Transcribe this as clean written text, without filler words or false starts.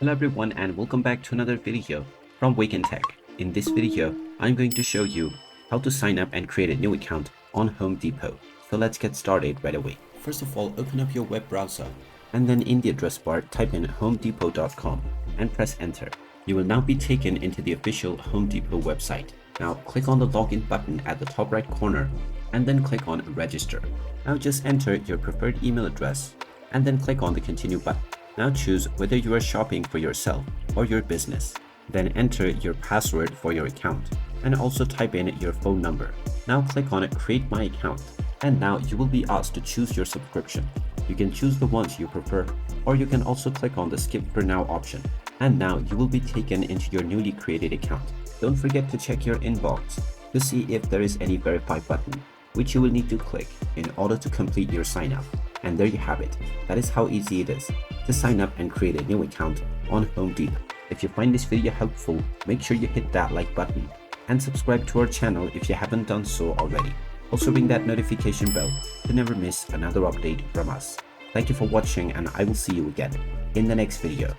Hello everyone and welcome back to another video from Wake&Tech. In this video, I'm going to show you how to sign up and create a new account on Home Depot. So let's get started right away. First of all, open up your web browser and then in the address bar type in homedepot.com and press enter. You will now be taken into the official Home Depot website. Now click on the login button at the top right corner and then click on register. Now just enter your preferred email address and then click on the continue button. Now choose whether you are shopping for yourself or your business. Then enter your password for your account and also type in your phone number. Now click on create my account and now you will be asked to choose your subscription. You can choose the ones you prefer or you can also click on the skip for now option. And now you will be taken into your newly created account. Don't forget to check your inbox to see if there is any verify button which you will need to click in order to complete your sign up. And there you have it. That is how easy it is to sign up and create a new account on Home Depot. If you find this video helpful, make sure you hit that like button and subscribe to our channel if you haven't done so already. Also ring that notification bell to never miss another update from us. Thank you for watching and I will see you again in the next video.